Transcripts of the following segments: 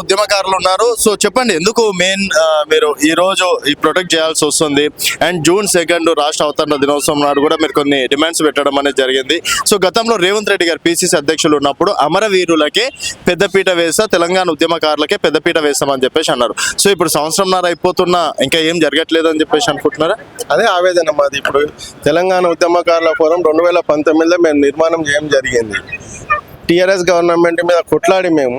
ఉద్యమకారులు ఉన్నారు. సో చెప్పండి, ఎందుకు మెయిన్ మీరు ఈ రోజు ఈ ప్రొటెక్ట్ చేయాల్సి వస్తుంది? అండ్ June 2 రాష్ట్ర అవతరణ దినోత్సవం నాడు కూడా మీరు కొన్ని డిమాండ్స్ పెట్టడం అనేది జరిగింది. సో గతంలో రేవంత్ రెడ్డి గారు పిసిసి అధ్యక్షులు ఉన్నప్పుడు అమరవీరులకే పెద్దపీట వేస్తా, తెలంగాణ ఉద్యమకారులకే పెద్దపీట వేస్తామని చెప్పేసి అన్నారు. సో ఇప్పుడు సంవత్సరంన్నర అయిపోతున్నా ఇంకా ఏం జరగట్లేదు అని చెప్పేసి అనుకుంటున్నారా? అదే ఆవేదన మాది. ఇప్పుడు తెలంగాణ ఉద్యమకారుల ఫోరం 2019లో మేము నిర్మాణం చేయడం జరిగింది. టీఆర్ఎస్ గవర్నమెంట్ మీద కొట్లాడి మేము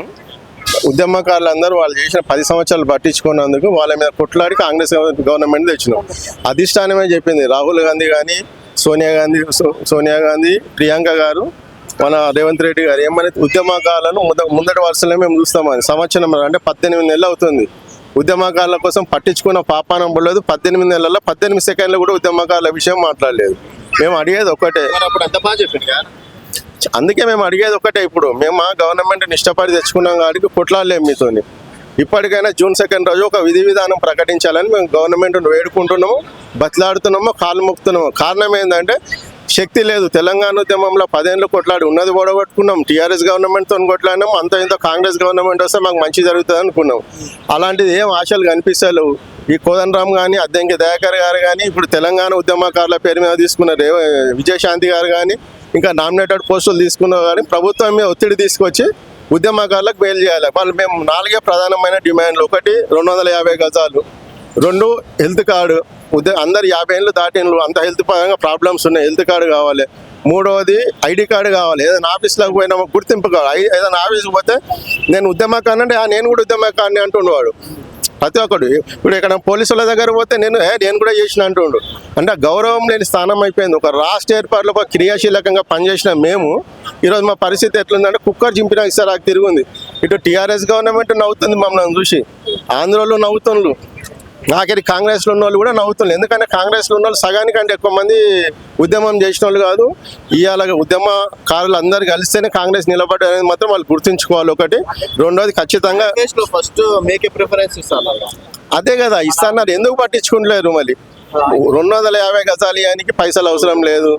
ఉద్యమకారులు అందరూ వాళ్ళు చేసిన 10 సంవత్సరాలు పట్టించుకున్నందుకు వాళ్ళ మీద కొట్లాడి కాంగ్రెస్ గవర్నమెంట్ తెచ్చినాం. అధిష్టానమే చెప్పింది, రాహుల్ గాంధీ కానీ సోనియా గాంధీ ప్రియాంక గారు మన రేవంత్ రెడ్డి గారు ఏమని ఉద్యమకారులను ముందటి వరుసలో మేము చూస్తామని. సంవత్సరం అంటే 18 నెలలు అవుతుంది. ఉద్యమకారుల కోసం పట్టించుకున్న పాపానం పడలేదు. 18 నెలల్లో 18 సెకండ్లు కూడా ఉద్యమకారుల విషయం మాట్లాడలేదు. మేము అడిగేది ఒకటే, అందుకే మేము అడిగేది ఒకటే, ఇప్పుడు మేము ఆ గవర్నమెంట్ ఇష్టపడి తెచ్చుకున్నాం కాబట్టి కొట్లాడలేము మీతోని. ఇప్పటికైనా June 2 రోజు ఒక విధి విధానం ప్రకటించాలని మేము గవర్నమెంట్ వేడుకుంటున్నాము, బతిలాడుతున్నాము, కాళ్ళు మొక్కుతున్నాము. కారణం ఏంటంటే శక్తి లేదు. తెలంగాణ ఉద్యమంలో 10 ఏళ్ళు కొట్లాడి ఉన్నది ఓడగొట్టుకున్నాం. టీఆర్ఎస్ గవర్నమెంట్తో కొట్లాడినాం. అంత ఇంత కాంగ్రెస్ గవర్నమెంట్ వస్తే మాకు మంచి జరుగుతుంది అనుకున్నాం. అలాంటిది ఏం ఆశలు కనిపిస్తలేవు. ఈ కోదండరామ్ కానీ, అద్దంకి దయాకర్ గారు కానీ, ఇప్పుడు తెలంగాణ ఉద్యమకారుల పేరు మీద తీసుకున్న విజయశాంతి గారు కానీ, ఇంకా నామినేటెడ్ పోస్టులు తీసుకున్నారు కానీ ప్రభుత్వం మీద ఒత్తిడి తీసుకొచ్చి ఉద్యమకారులకు బెయిల్ చేయాలి. వాళ్ళు మేము 4 ప్రధానమైన డిమాండ్లు. ఒకటి 250 గజాలు, 2 హెల్త్ కార్డు. అందరు 50 ఏళ్ళు దాటిన్లు, అంత హెల్త్ పరంగా ప్రాబ్లమ్స్ ఉన్నాయి, హెల్త్ కార్డు కావాలి. 3వది ఐడి కార్డు కావాలి. ఏదైనా ఆఫీస్లోకి పోయినా గుర్తింపు కావాలి. ఏదైనా ఆఫీస్కి పోతే నేను ఉద్యమకారుని అంటే నేను కూడా ఉద్యమకారుని అంటుండేవాడు ప్రతి ఒక్కడు. ఇప్పుడు ఇక్కడ పోలీసుల దగ్గర పోతే నేను కూడా చేసిన అంటుండు. అంటే గౌరవం లేని స్థానం అయిపోయింది. ఒక రాష్ట్ర ఏర్పాట్లకు క్రియాశీలకంగా పనిచేసిన మేము ఈరోజు మా పరిస్థితి ఎట్లుందంటే కుక్కర్ చింపినా ఇస్తారా తిరుగుంది. ఇటు టీఆర్ఎస్ గవర్నమెంట్ నవ్వుతుంది మమ్మల్ని చూసి, ఆంధ్రలో నవ్వుతుండ్రు, నాకది కాంగ్రెస్లో ఉన్న వాళ్ళు కూడా నవ్వుతున్నారు. ఎందుకంటే కాంగ్రెస్లో ఉన్న వాళ్ళు సగానికంటే ఎక్కువ మంది ఉద్యమం చేసిన వాళ్ళు కాదు. ఇవాళ ఉద్యమకారులు అందరు కలిస్తేనే కాంగ్రెస్ నిలబడ్డ అనేది మాత్రం వాళ్ళు గుర్తుంచుకోవాలి. ఒకటి. 2వది ఖచ్చితంగా ఫస్ట్ మేకే ప్రిఫరెన్స్ ఇస్తాను. అదే కదా ఇస్తున్నారు, ఎందుకు పట్టించుకుంటలేరు? మళ్ళీ 250 గజాలు ఇవ్వడానికి పైసలు అవసరం లేదు.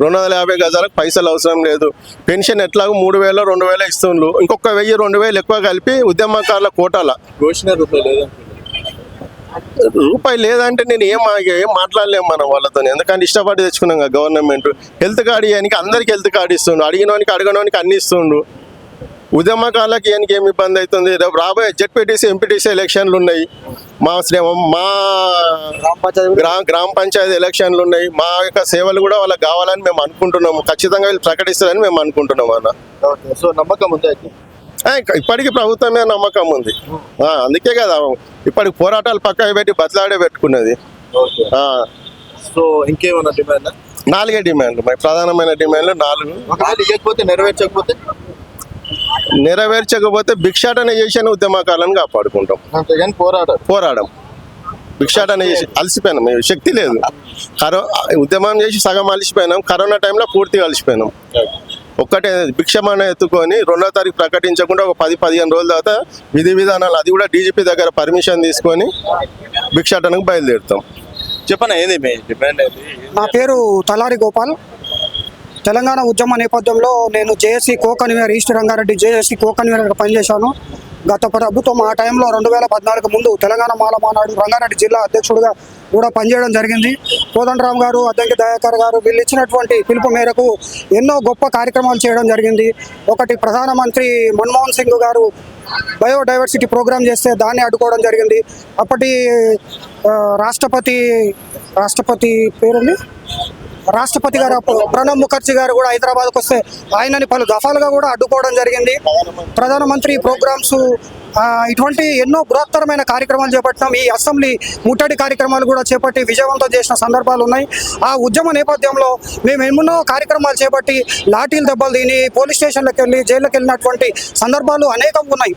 250 గజాలకు పైసలు అవసరం లేదు. పెన్షన్ ఎట్లాగో 3000 2000 ఇస్తుండ్రు. ఇంకొక 1000 2000 ఎక్కువ కలిపి ఉద్యమకారుల కోటాల రూపాయి లేదంటే నేను ఏం మాట్లాడలేము మనం వాళ్ళతో. ఎందుకంటే ఇష్టపడి తెచ్చుకున్నాం కదా గవర్నమెంట్. హెల్త్ కార్డు ఇవ్వడానికి అందరికి హెల్త్ కార్డు ఇస్తుండు, అడిగినోనికి అడగనోనికి అన్ని ఇస్తుండు. ఉద్యమకారులకి ఏనికి ఏమి ఇబ్బంది అవుతుంది? రాబోయే జెడ్పీటీసీ ఎంపీటీసీ ఎలక్షన్లు ఉన్నాయి, మా గ్రామ పంచాయతీ ఎలక్షన్లు ఉన్నాయి. మా యొక్క సేవలు కూడా వాళ్ళకి కావాలని మేము అనుకుంటున్నాము. ఖచ్చితంగా వీళ్ళు ప్రకటిస్తారని మేము అనుకుంటున్నాం అన్న. సో నమ్మకం ఉంది. ఇప్పటికీ ప్రభుత్వం మీద నమ్మకం ఉంది. అందుకే కదా ఇప్పటికి పోరాటాలు పక్కన పెట్టి బతలాడే పెట్టుకున్నది. సో ఇంకేమన్నా డిమాండ్? 4 డిమాండ్లు, మరి ప్రధానమైన డిమాండ్లు 4. నెరవేర్చకపోతే భిక్షాటన చేసిన ఉద్యమకాలను కాపాడుకుంటాం. పోరాడం భిక్షాటన చేసి అలసిపోయినాం, శక్తి లేదు. ఉద్యమం చేసి సగం అలసిపోయినాం. కరోనా టైంలో పూర్తిగా అలసిపోయినాం. ఒక్కటే భిక్షమాన ఎత్తుకొని 2వ తారీఖు ప్రకటించకుండా ఒక 10-15 రోజుల తర్వాత విధి విధానాలు, అది కూడా డీజీపీ దగ్గర పర్మిషన్ తీసుకొని భిక్షాటనకు బయలుదేరుతాం. చెప్పనా ఏది మీ డిమాండ్? నా పేరు తలారి గోపాల్. తెలంగాణ ఉద్యమ నేపథ్యంలో నేను JAC co convener, east Rangareddy JAC కో కన్వీనర్గా పనిచేశాను. గత ప్రభుత్వం ఆ టైంలో 2014 ముందు తెలంగాణ మాల మానాడు రంగారెడ్డి జిల్లా అధ్యక్షుడిగా కూడా పనిచేయడం జరిగింది. కోదండరామ్ గారు, అద్దంకి దయాకర్ గారు వీళ్ళు ఇచ్చినటువంటి పిలుపు మేరకు ఎన్నో గొప్ప కార్యక్రమాలు చేయడం జరిగింది. ఒకటి, ప్రధానమంత్రి మన్మోహన్ సింగ్ గారు బయోడైవర్సిటీ ప్రోగ్రామ్ చేస్తే దాన్ని అడ్డుకోవడం జరిగింది. అప్పటి రాష్ట్రపతి గారు ప్రణబ్ ముఖర్జీ గారు కూడా హైదరాబాద్కు వస్తే ఆయనని పలు దఫాలుగా కూడా అడ్డుకోవడం జరిగింది. ప్రధానమంత్రి ప్రోగ్రామ్స్ ఇటువంటి ఎన్నో బృహత్తరమైన కార్యక్రమాలు చేపట్టినాం. ఈ అసెంబ్లీ ముట్టడి కార్యక్రమాలు కూడా చేపట్టి విజయవంతం చేసిన సందర్భాలు ఉన్నాయి. ఆ ఉద్యమ నేపథ్యంలో మేము ఎన్నో కార్యక్రమాలు చేపట్టి లాఠీలు దెబ్బలు తిని పోలీస్ స్టేషన్లకు వెళ్ళి జైల్లోకి వెళ్ళినటువంటి సందర్భాలు అనేకం ఉన్నాయి.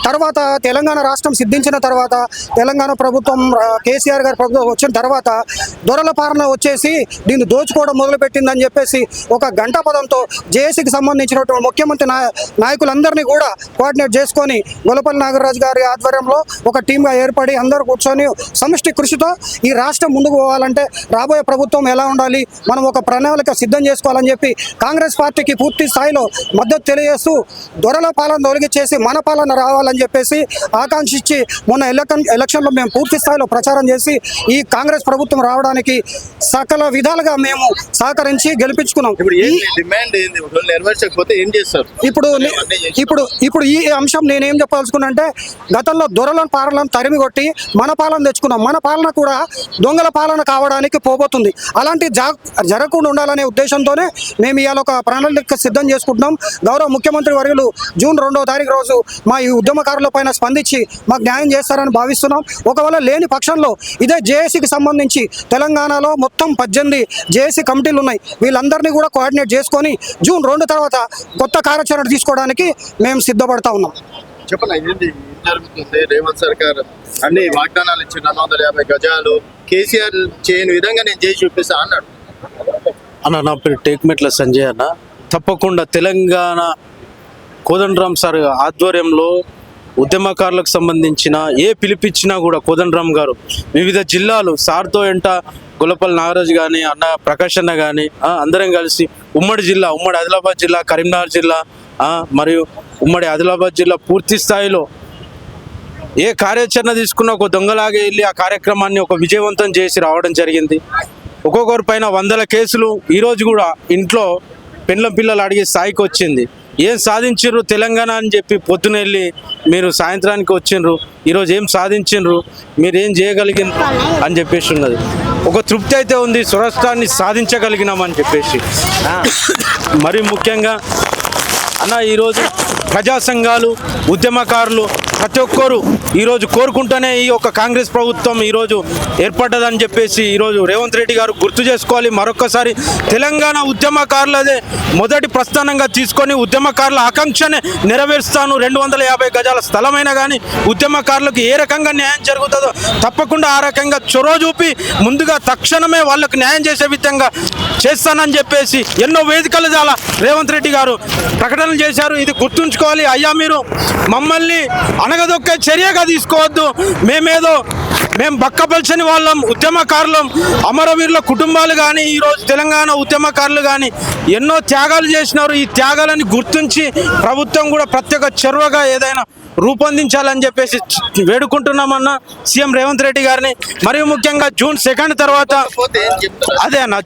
తర్వాత తెలంగాణ రాష్ట్రం సిద్ధించిన తర్వాత, తెలంగాణ ప్రభుత్వం కేసీఆర్ గారి ప్రభుత్వం వచ్చిన తర్వాత దొరల పాలన వచ్చేసి దీన్ని దోచుకోవడం మొదలుపెట్టిందని చెప్పేసి ఒక గంట పదంతో జేఏసీకి సంబంధించినటువంటి ముఖ్యమంత్రి నాయకులందరినీ కూడా కోఆర్డినేట్ చేసుకొని గొల్లపల్లి ఈటల నాగరాజు గారి ఆధ్వర్యంలో ఒక టీమ్గా ఏర్పడి అందరూ కూర్చొని సమిష్టి కృషితో ఈ రాష్ట్రం ముందుకు పోవాలంటే రాబోయే ప్రభుత్వం ఎలా ఉండాలి, మనం ఒక ప్రణాళిక సిద్ధం చేసుకోవాలని చెప్పి కాంగ్రెస్ పార్టీకి పూర్తి స్థాయిలో మద్దతు తెలియజేస్తూ దొరల పాలన తొలగించేసి మన పాలన రావాలని చెప్పేసి ఆకాంక్షించి మొన్న ఎలక్షన్లో మేము పూర్తి స్థాయిలో ప్రచారం చేసి ఈ కాంగ్రెస్ ప్రభుత్వం రావడానికి సకల విధాలుగా మేము సహకరించి గెలిపించుకున్నాం. ఇప్పుడు ఏం డిమాండ్ ఏంది? ఒకవేళ నెరవేర్చకపోతే ఏం చేస్తారు? ఇప్పుడు ఈ అంశం నేనేం చెప్పదలుచుకున్నా అంటే గతంలో దొరలను పాలన తరిమి కొట్టి మన పాలన తెచ్చుకున్నాం. మన పాలన కూడా దొంగల పాలన కావడానికి పోబోతుంది. అలాంటి జరగకుండా ఉండాలనే ఉద్దేశంతోనే మేము ఇవాళ ఒక ప్రణాళిక సిద్ధం చేసుకుంటున్నాం. గౌరవ ముఖ్యమంత్రి వర్యులు జూన్ 2వ తారీఖు రోజు మా ఈ ఉద్యమకారుల పైన స్పందించి మాకు న్యాయం చేస్తారని భావిస్తున్నాం. ఒకవేళ లేని పక్షంలో ఇదే జేఏసీకి సంబంధించి తెలంగాణలో మొత్తం 18 జేఏసీ కమిటీలు ఉన్నాయి. వీళ్ళందరినీ కూడా కోఆర్డినేట్ చేసుకొని జూన్ 2 తర్వాత కొత్త కార్యాచరణ తీసుకోవడానికి మేము సిద్ధపడతా ఉన్నాం. చెప్పండి, ఏంటి ఏం జరుగుతుంది? రేవంత్ సర్కార్ అన్ని వాగ్దానాలు ఇచ్చి 450 గజాలు కేసీఆర్ చేయని విధంగా నేను చేసి చూపిస్తా అన్నాడు. అన్న, నా పేరు టేక్మెట్ల సంజయ్ అన్న. తప్పకుండా తెలంగాణ కోదండరామ్ సార్ ఆధ్వర్యంలో ఉద్యమకారులకు సంబంధించిన ఏ పిలిపించినా కూడా కోదండరామ్ గారు వివిధ జిల్లాలు సార్తో ఎంట గొల్లపల్లి నాగరాజు కానీ అన్న ప్రకాష్ అన్న కానీ అందరం కలిసి ఉమ్మడి ఆదిలాబాద్ జిల్లా, కరీంనగర్ జిల్లా మరియు ఉమ్మడి ఆదిలాబాద్ జిల్లా పూర్తి స్థాయిలో ఏ కార్యాచరణ తీసుకున్నా ఒక దొంగలాగే వెళ్ళి ఆ కార్యక్రమాన్ని ఒక విజయవంతం చేసి రావడం జరిగింది. ఒక్కొక్కరి పైన 100 కేసులు ఈరోజు కూడా ఇంట్లో పెండ్లం పిల్లలు అడిగే స్థాయికి వచ్చింది. ఏం సాధించిండ్రు తెలంగాణ అని చెప్పి పొద్దున వెళ్ళి మీరు సాయంత్రానికి వచ్చిండ్రు, ఈరోజు ఏం సాధించిండ్రు, మీరు ఏం చేయగలిగినారు అని చెప్పేసి ఉన్నది. ఒక తృప్తి అయితే ఉంది, స్వరాష్ట్రాన్ని సాధించగలిగినామని చెప్పేసి. మరి ముఖ్యంగా అన్న, ఈరోజు ప్రజా సంఘాలు, ఉద్యమకారులు ప్రతి ఒక్కరు ఈరోజు కోరుకుంటూనే ఈ యొక్క కాంగ్రెస్ ప్రభుత్వం ఈరోజు ఏర్పడ్డదని చెప్పేసి ఈరోజు రేవంత్ రెడ్డి గారు గుర్తు చేసుకోవాలి. మరొకసారి తెలంగాణ ఉద్యమకారులదే మొదటి ప్రస్థానంగా తీసుకొని ఉద్యమకారుల ఆకాంక్షనే నెరవేరుస్తాను. 250 గజాల స్థలమైనా కానీ ఉద్యమకారులకు ఏ రకంగా న్యాయం జరుగుతుందో తప్పకుండా ఆ రకంగా చొరవ చూపి ముందుగా తక్షణమే వాళ్ళకు న్యాయం చేసే విధంగా చేస్తానని చెప్పేసి ఎన్నో వేదికలు చాలా రేవంత్ రెడ్డి గారు ప్రకటనలు చేశారు. ఇది గుర్తుంచుకోవాలి. అయ్యా, మీరు మమ్మల్ని అనగదొక్కే చర్యగా తీసుకోవద్దు. మేము బక్కపల్చని వాళ్ళం, ఉద్యమకారులం, అమరవీరుల కుటుంబాలు కానీ ఈరోజు తెలంగాణ ఉద్యమకారులు కానీ ఎన్నో త్యాగాలు చేసినారు. ఈ త్యాగాలను గుర్తించి ప్రభుత్వం కూడా ప్రత్యేక చొరవగా ఏదైనా రూపొందించాలని చెప్పేసి వేడుకుంటున్నామన్న సీఎం రేవంత్ రెడ్డి గారిని. మరియు ముఖ్యంగా జూన్ 2 తర్వాత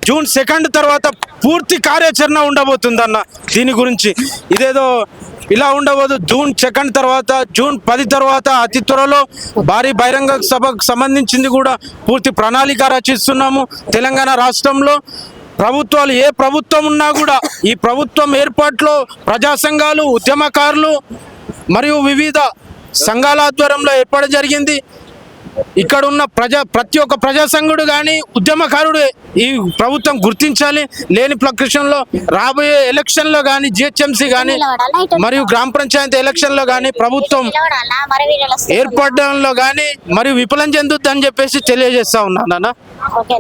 జూన్ 2 తర్వాత పూర్తి కార్యాచరణ ఉండబోతుందన్న. దీని గురించి ఇదేదో ఇలా ఉండబోదు. జూన్ 2 తర్వాత, జూన్ 10 తర్వాత అతి త్వరలో భారీ బహిరంగ సభకు సంబంధించింది కూడా పూర్తి ప్రణాళిక రచిస్తున్నాము. తెలంగాణ రాష్ట్రంలో ప్రభుత్వాలు ఏ ప్రభుత్వం ఉన్నా కూడా ఈ ప్రభుత్వం ఏర్పాటులో ప్రజా సంఘాలు, ఉద్యమకారులు మరియు వివిధ సంఘాల ఆధ్వర్యంలో ఏర్పాటు జరిగింది. ఇక్కడ ఉన్న ప్రతి ఒక్క ప్రజా సంఘుడు కానీ ఉద్యమకారుడు ఈ ప్రభుత్వం గుర్తించాలి. లేని ప్రకృషంలో రాబోయే ఎలక్షన్లో కానీ, జిహెచ్ఎంసీ కానీ మరియు గ్రామ పంచాయతీ ఎలక్షన్లో కానీ ప్రభుత్వం ఏర్పడడంలో కానీ మరియు విఫలం చెందుద్దని చెప్పేసి తెలియజేస్తా ఉన్నాను అన్న.